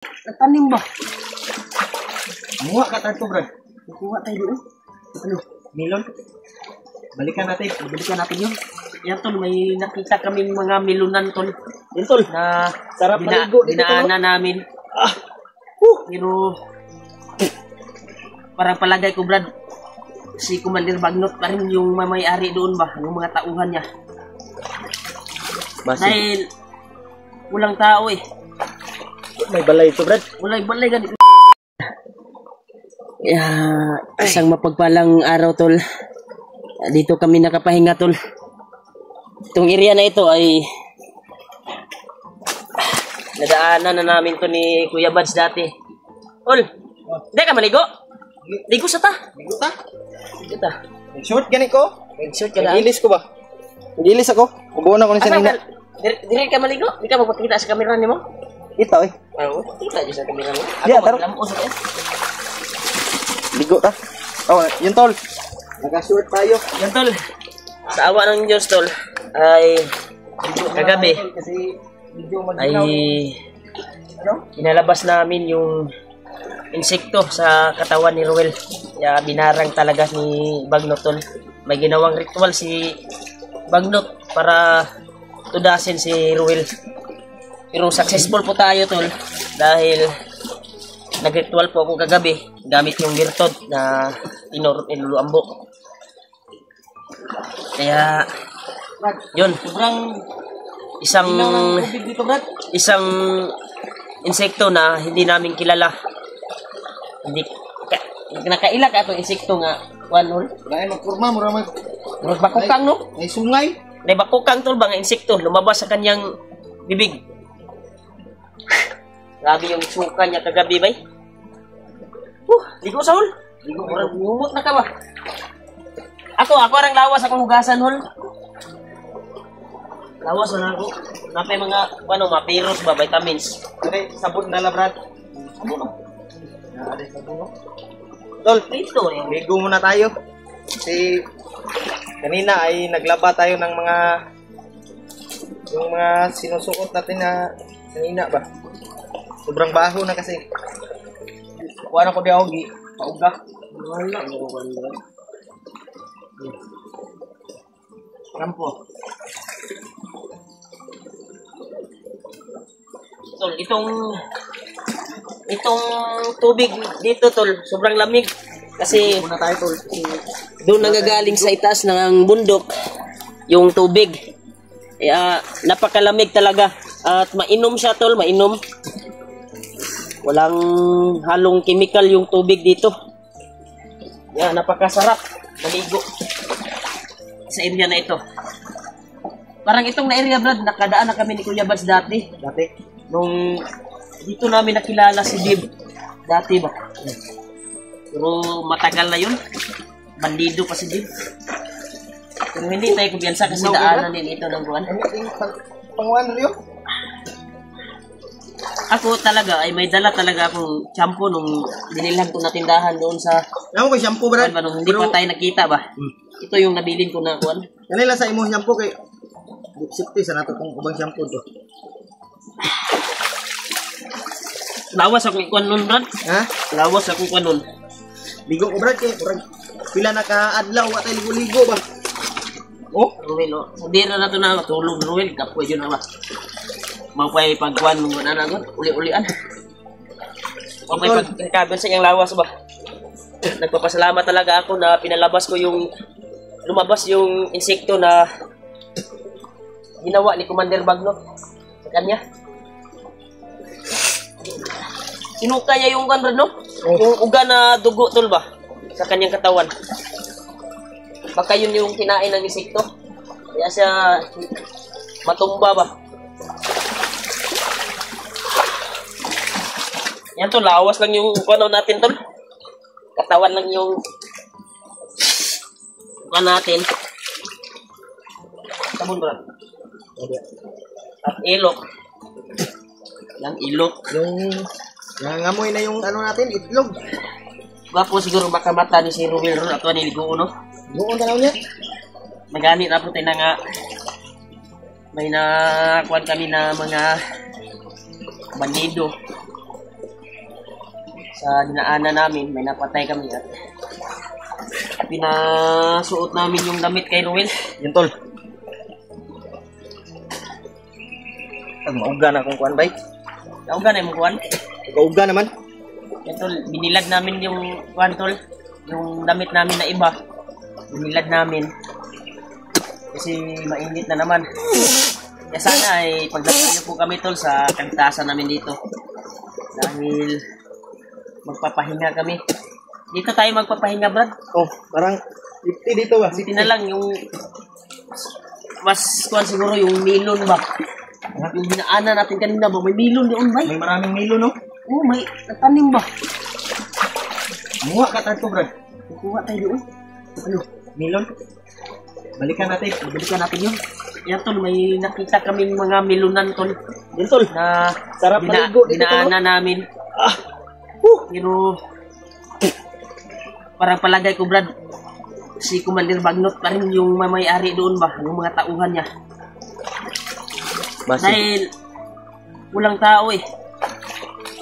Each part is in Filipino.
Nagtanim ba? Muha ka tayo, Brad. Kukuha tayo doon. Ano? Melon. Balikan natin. Balikan natin yun. Yan tol, may nakita kami mga melonan tol. Yan, tol. Na Sarap maligo dito, dinaanan namin. Pero parang palagay ko, Brad, si Commander Bagnot pa rin yung may-ari doon ba? Yung mga tauhan niya. Basi. Dahil walang tao eh. May balay ito, Brad. Walay ganito. Isang mapagpalang araw tol. Dito kami nakapahinga tol. Itong area na ito ay nadaanan na namin to ni Kuya Bads dati. Tol, hindi ka maligo? Ligo sa ta. Ligo ta? Ligo ta. Short ganit ko? Nag-shoot ka na. Nag-ilis ko ba? Nag-ilis ako. Kubuon ako ni Sanina. Dili ka maligo? Di ka magpakita sa kamera ni mo? Ito eh. Oo, kita di sa kamera mo. Di, Ako taro. maglamusok eh. Ligo ta. Oh, yun, tol. Nag-short tayo. Yan tol. Sa awa ng Diyos tol ay kagabi Kasi medyo ay maginaw. Ano? inalabas namin yung insekto sa katawan ni Ruel. Kaya binarang talaga ni Bagnot tol. May ginawang ritual si Bagnot para tudasin si Ruel. Pero successful po tayo tol dahil nag-ritual po ako kagabi gamit yung birtod na inuluambok. Kaya yun, Sobrang isang tubig dito, Brad. isang insekto na hindi namin kilala. Hindi nakailag ato insekto nga wanol. Dahil magkurma, mura mag... Bakukang no? May sungay. May bakukang tol ba nga insekto lumabas sa kanyang bibig. Grabe yung suka niya kagabi bay. Ligo sa hol. Ligo murag ngumot na ka ba? Ako arang lawas akong hugasan hol. Lawas na ako. Napay mga mapiros ba vitamins. Dali, sabon na la, Brad. Ano? Dali, sabon. Tol, Dito eh. ligo muna tayo. Kasi kanina ay naglaba tayo ng yung mga sinusuot natin na kanina ba. Sobrang baho na kasi. Kuha ko di ako pauga. Wala mo wala. Rampo. Tol, itong tubig dito tol, sobrang lamig kasi Muna tayo, tol. doon nanggagaling sa itaas ng bundok yung tubig. Kaya napakalamig talaga at mainom siya tol, mainom. Walang halong chemical yung tubig dito. Yan, napakasarap maligo sa area na ito. Parang itong na area, Brad, nakadaan na kami ni Kuya Bads dati. Nung dito namin nakilala si Dib. Dati ba? Pero matagal na yun. Bandido pa si Dib. Pero hindi tayo kumpiyansa kasi daanan din ito ng buwan. Panguan rin yun? Ako talaga ay may dala talaga akong shampoo nung binilhan ko na tindahan doon sa Alam mo kay shampoo, Brad? nung hindi pa tayo nakita ba. Ito yung nabilin ko na kuwan. Kanila sa imo shampoo kay safety sa nato kung ubang shampoo to. Lawas akong kuwan nun, Brad. Ha? Lawas akong kuwan nun. Ligo ko, Brad, kay murag pila na ka-adlaw wa tay ligo-ligo ba? Oh, Ruel, oh. Sabi na nato na tulog Ruel, kapoy yun na ba. Mapay pagkuhan mong na nagon, uli-ulian. Mapay pagkabel sa iyang lawas ba. Nagpapasalamat talaga ako na pinalabas ko lumabas yung insekto na ginawa ni Commander Bagnot sa kanya. Sinuka niya yung kan, no? Yung uga na dugo tol ba sa kanyang katawan. Baka yun yung kinain ng insekto. Kaya siya matumba ba. Yan tol, lawas lang yung kuno natin tol. Katawan lang yung kuno natin. Sabon ba? At ilok. Yan ilok. yung nangangamoy na yung ano natin, itlog. Bapo siguro baka mata ni si Ruel ron ato ni ligo no. Buong tanaw niya. Magani na po tayo na nga may nakuhan kami na mga bandido. sa dinaanan namin, may napatay kami at pinasuot namin yung damit kay Ruel. Yun tol. Mauga na akong kuan bay. Nauga na yung kuwan. Kauga naman. Yan tol, binilad namin yung kuwan tol. Yung damit namin na iba. Binilad namin. Kasi mainit na naman. Kaya sana ay pagdating niyo po kami tol sa kantasan namin dito. Dahil magpapahinga kami. Dito tayo magpapahinga, Brad. Oh, parang 50 dito ba? Buti na lang yung mas kuwan siguro yung milon ba. Yung dinaanan natin kanina ba, may milon doon ba? May maraming milo, no? Oo, may natanim ba? Muha ka tayo, Brad. Kukuha tayo doon. Ano? Milon? Balikan natin. Balikan natin yun. Yan tol, may nakita kami mga milunan tol. Yun tol. Na Sarap maligo dito, dinaanan namin. Pero parang palagay ko, Brad, si Commander Bagnot pa rin yung may-ari doon ba, yung mga tauhan niya. Basi. Dahil walang tao eh.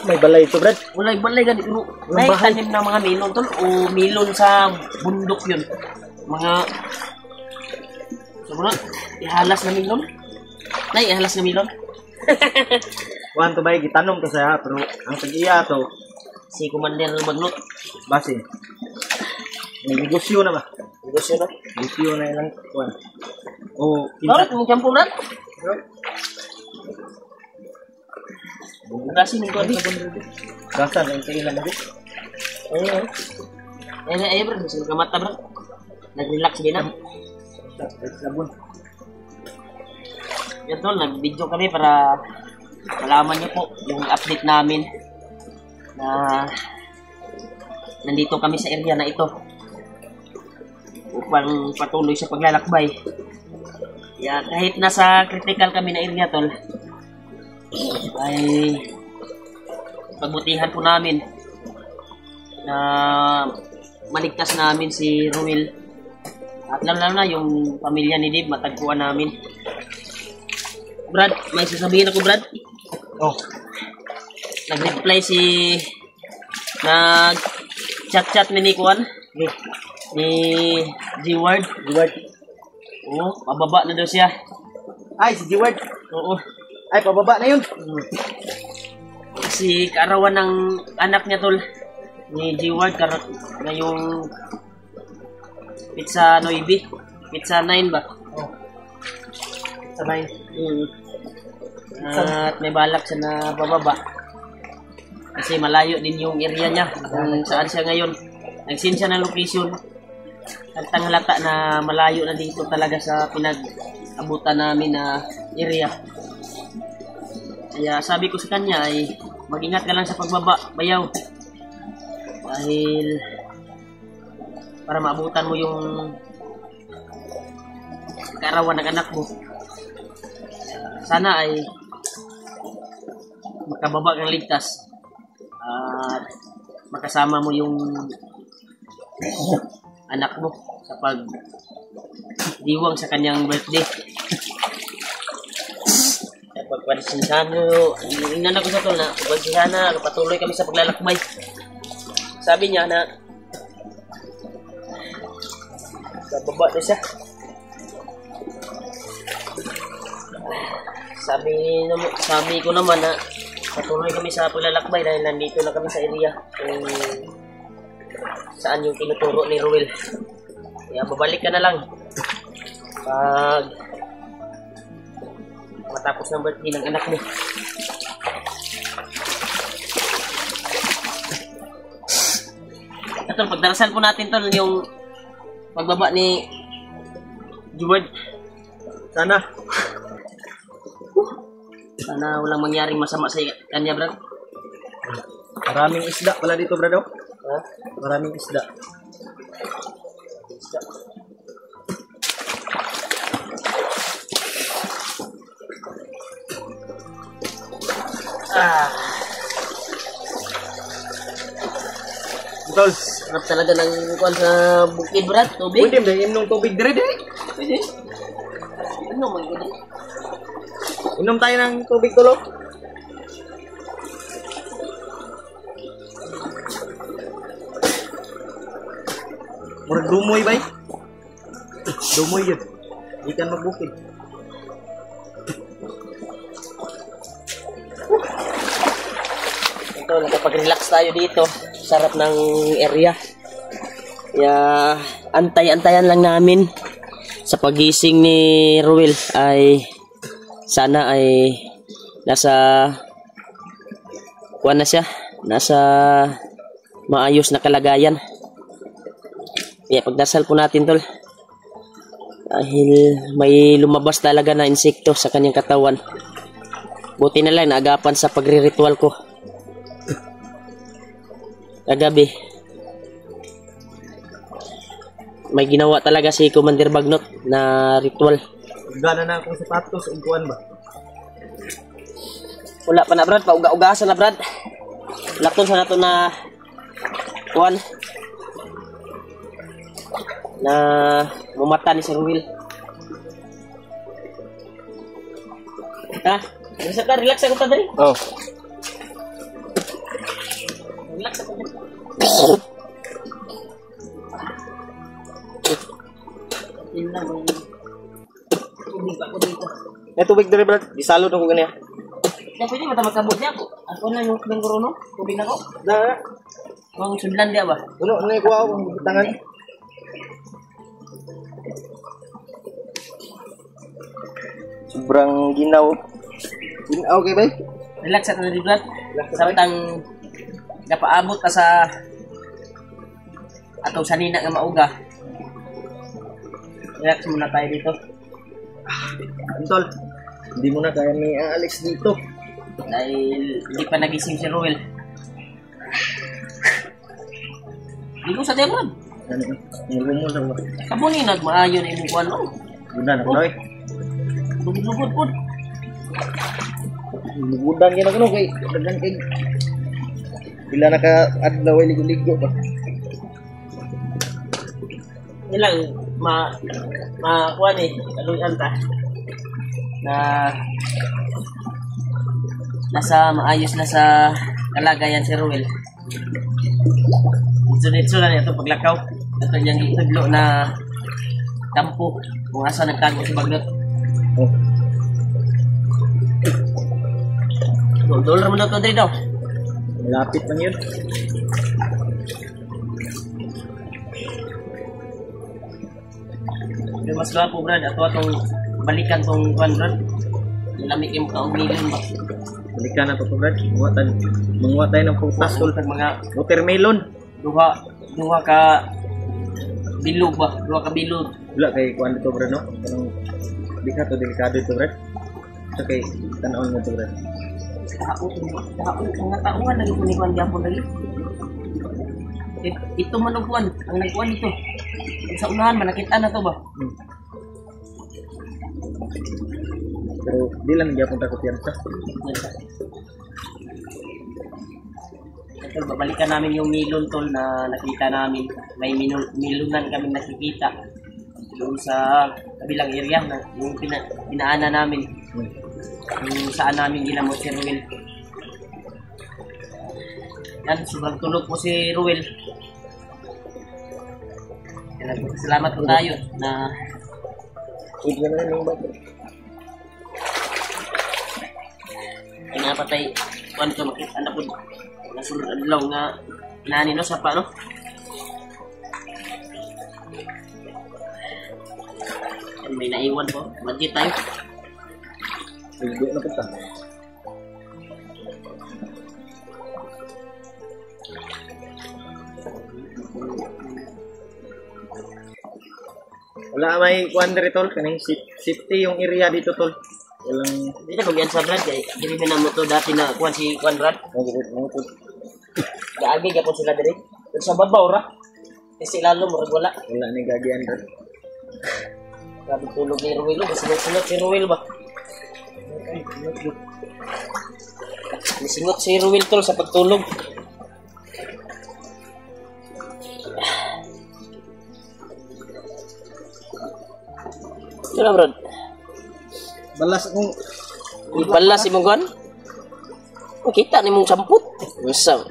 May balay ito, Brad. Walang balay ganito. May bahay. tanim na mga milon tol o milon sa bundok yun. Mga sumunod, ihalas na milon. Nay, ihalas na milon. Kuhan to bay, gitanong to saya, pero ang tag-iya to, Si Commander Bagnot. basi. May negosyo na ba? Negosyo na. Negosyo na ilang kuhan. O, Bakit mo campuran? Kasi nito abi. Gasan, ang kailan na dito. Ay bro, sige ka mata bro. Nag-relax din na. Sabon. Yan tol, nag-video kami para malaman niyo po yung update namin na nandito kami sa area na ito upang patuloy sa paglalakbay. Kaya kahit nasa critical kami na area tol, ay pagbutihan po namin na maligtas namin si Ruel at lalo na yung pamilya ni Dave matagpuan namin. Brad, may sasabihin ako, Brad. Oh, Nag-reply si nag-chat-chat ni Kuan ni G-Word. G-Word. Oo, pababa na daw siya. Ay, si G-Word. Oo. Ay, pababa na yun. Si kaarawan ng anak niya tol ni G-Word na yung pizza 9, pizza 9 ba? Oh. Sanay. At may balak siya na bababa. Kasi malayo din yung area niya kung saan siya ngayon. Nag-send siya ng location. Haltang halata na malayo na dito talaga sa pinag-abutan namin na area. Kaya sabi ko sa kanya ay mag-ingat ka lang sa pagbaba, bayaw. Dahil para maabutan mo yung kaarawan ng anak mo. Sana ay makababa kang ligtas at makasama mo yung anak mo sa pagdiwang sa kanyang birthday. Pagpasinsano, ingnan ako sa tol na pagpasinsana, patuloy kami sa paglalakbay. Sabi niya na sa baba na siya. Sabi ko naman na patuloy kami sa paglalakbay dahil nandito na kami sa area kung saan yung tinuturo ni Ruel. Kaya babalik ka na lang pag matapos ng birthday ng anak mo. Ito, pagdarasal po natin tol yung pagbaba ni Jeward. Sana walang mangyaring masama sa kanya, Brad. Maraming isda pala dito, Brad. Ha? Maraming isda. Tol, Sarap talaga ng kuwan sa bukid, Brad. Tubig. pwede ba inom tubig dire? Pwede. Ano man ko din? Inom tayo ng tubig tulo. Murag dumoy bay. Dumoy yun. Ikan magbukid. Ito, nakapag-relax tayo dito. Sarap ng area. Kaya, antay-antayan lang namin sa pagising ni Ruel ay sana ay nasa kuwan na siya, nasa maayos na kalagayan. Kaya pagdasal po natin, tol, dahil may lumabas talaga na insekto sa kanyang katawan. Buti na lang naagapan sa pagre-ritual ko kagabi. May ginawa talaga si Commander Bagnot na ritual. Gana na akong sapatos o kuwan ba? Wala pa na, Brad. Pauga-ugasan na, Brad. Laton sa nato na kuwan na mumata ni Sir Will. Ha? Bisa ka, relax ako pa dali. Oh. Relax ako dali. Yun lang ang tubig ako dito. May tubig dali brad. Disalo na ko ganyan. Kaya pwede mata magkabot niya ako. Ako na yung bengguro no? Tubig na ko. Na. Mga sudlan dia ba? Uno, na ikuha ako ng tangan. Sobrang ginaw. Ginaw kay bay? Relax ako na di Brad. Samtang napaabot ka sa atong sanina nga mauga. Relax muna tayo dito. Antol, hindi mo na kaya may aalis dito. Dahil hindi pa nagising si Ruel. Hindi ko sa demon. Ano? Nilumon lang ba? Kamu ni nagmaayo na imong kuwan no? Budan ako na eh. Lugod-lugod po. Budan yan ako no kay. Dagan kay. Bila naka-adlaw ay ligo-ligo pa. Ilang kuwan eh. Kaluyan ta. Na nasa maayos na sa kalagayan si Ruel. Dito na ito paglakaw. Ito niyang itudlo na kampo kung asa nagtago si Bagnot. Oh. $2 mo daw ito daw. Malapit lang yun. Yung mas gwapo Brad. Ato atong balikan tong kuwan Brad. Lamig yung kaumilin ba? Balikan na ito brad. Manguha tayo ng prutas tol. Mga Watermelon. duha ka bilog ba? Duha ka bilog. Wala kay kuan dito brad no? Parang di ka to delikado ito brad. So kay tanawon mo ito brad. Mga taongan lagi po ni Juan Japon lagi. Ito manukuan, ang nagkuan ito. Sa unahan ba, nakita na to ba? Pero di lang Japon takot yan sa. Tol, babalikan namin yung milon tol na nakita namin. May milunan kami nakikita doon sa kabilang area na yung pinaana namin. Yung saan namin ginamot si Ruel. Yan, sobrang tulog po si Ruel. Salamat po tayo na Ito na yung bago. pinapatay kuan ka makita na po nasunod adlaw nga nani no sa pa no. Yan, may naiwan po. Budget tayo. Ligo na kita. Wala may kuan diri tol kaning safety yung area dito tol. Walang Hindi na kumyan sa Brad kay dili na mo to dati na kuan si kuan Brad. mangkot. Gaagi gyapon sila diri. Pero sa babaw ra. Kasi lalo mo wala. Wala ni gagian tol. Grabe tulog ni Ruel. Sunod si Ruel ba? Singot si Ruel tol sa pagtulog. Ano Brad? Balas akong Ibalas si mong kuan? Kita ni mong samput. Usam.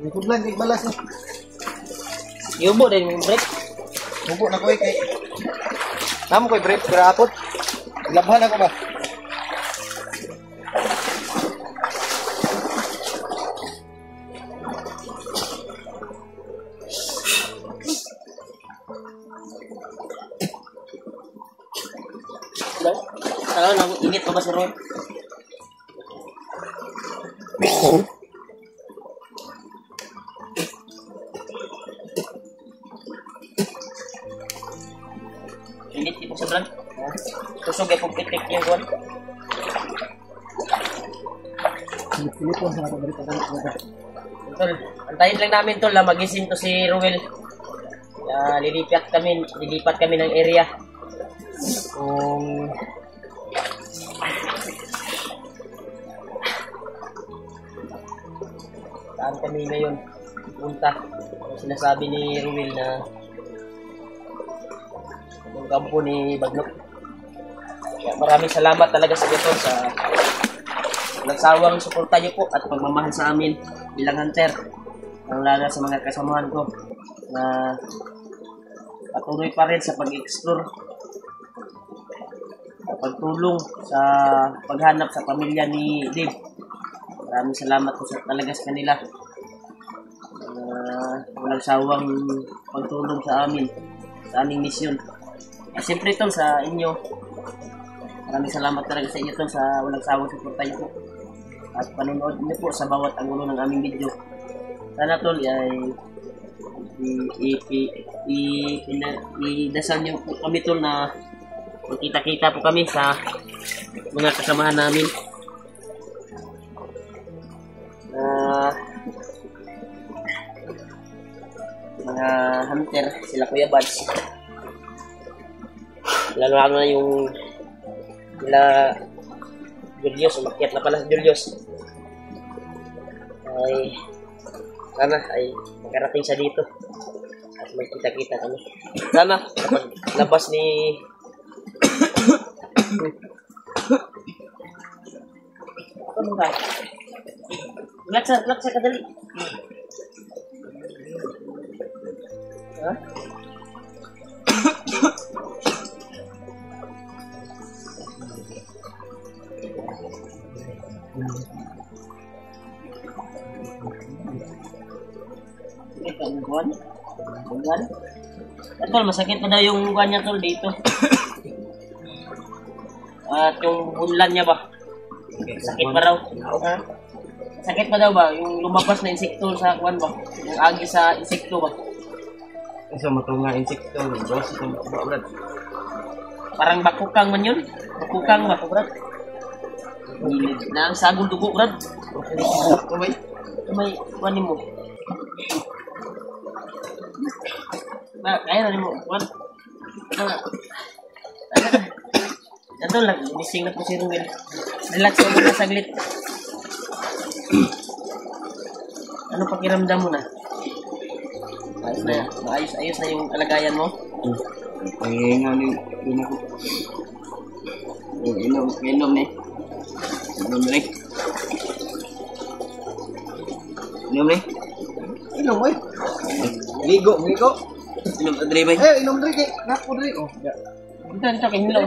Likod lang kay balas ni. Yubo din yung break. Hubo na ko kay. Namo ko'y break pero akot. Labhan ako ba? Init pa ba si Ron? Init ito sa brand. Tusog ay pong pitik yung Ron. Tol, antayin lang namin tol na magising to si Ruel. Lilipat kami ng area. Saan kami ngayon punta? Sinasabi ni Ruel na yung kampo ni Bagnok. Kaya maraming salamat talaga sa ito sa nagsawang suporta niyo po at pagmamahal sa amin bilang hunter. Ang lalo sa mga kasamahan ko na patuloy pa rin sa pag-explore at pagtulong sa paghanap sa pamilya ni Dave. Maraming salamat po talaga sa kanila. Walang sawang pagtulong sa amin, sa aming misyon. Siyempre ito sa inyo. Maraming salamat talaga sa inyo ito sa walang sawang suporta niyo po. At panonood niyo po sa bawat anggulo ng aming video. Sana tol ay idasal niyo po kami tol na magkita-kita po kami sa mga kasamahan namin. Mga hunter, sila Kuya Bads. Lalo na yung sila Julius, umakyat na pala si Julius. Ay sana ay magkarating siya dito at magkita-kita kami. Sana kapag labas ni ano ba? Laksa kadali. Ha? Ito ang buwan. Tol, masakit pa daw yung buwan niya tol dito. At yung bunlan niya ba? Sakit pa raw. Sakit pa daw ba? Yung lumabas na insekto sa kuwan ba? Yung agi sa insekto ba? Isa matunga insekto, dos itong brad. Parang bakukang man yun. Bakukang ba, brad? Na ang sagong dugo, brad. May kuwanin mo. Kaya na mo. Kuwan. Ito lang, bising na po si Ruel. Relax mo na saglit. Ano pakiramdam mo na? Ayos na, ayos na yung kalagayan mo? Ay, nga din ako. Inom eh. Inom eh. Ligo. Inom na dre ba? Inom dre kay. Napo dre. Oh, ya. Ito, kinilaw.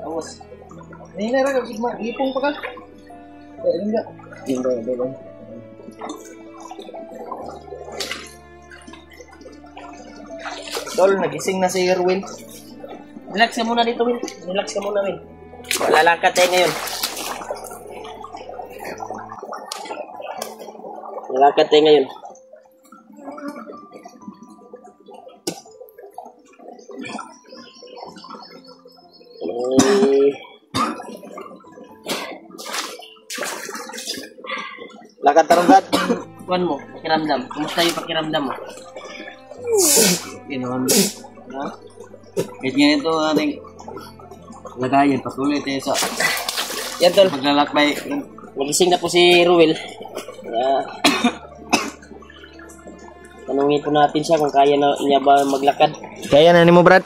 Awas. Nina ra sigma, lipong pa ka. Enggak. Hindi. Tol, nagising na si Erwin. Relax ka muna dito, Will. Relax ka muna, Will. Lalakad tayo ngayon. Lalakad tayo ngayon. Lakad tarunggad. Kuan mo, pakiramdam. Kumusta yung pakiramdam mo? Ginawan mo. Ha? Kahit nga ito ating lagayan, patuloy tayo sa Yan, tol. paglalakbay. Magising na po si Ruel. Tanungin po natin siya kung kaya na niya ba maglakad. Kaya na ni mo, Brad?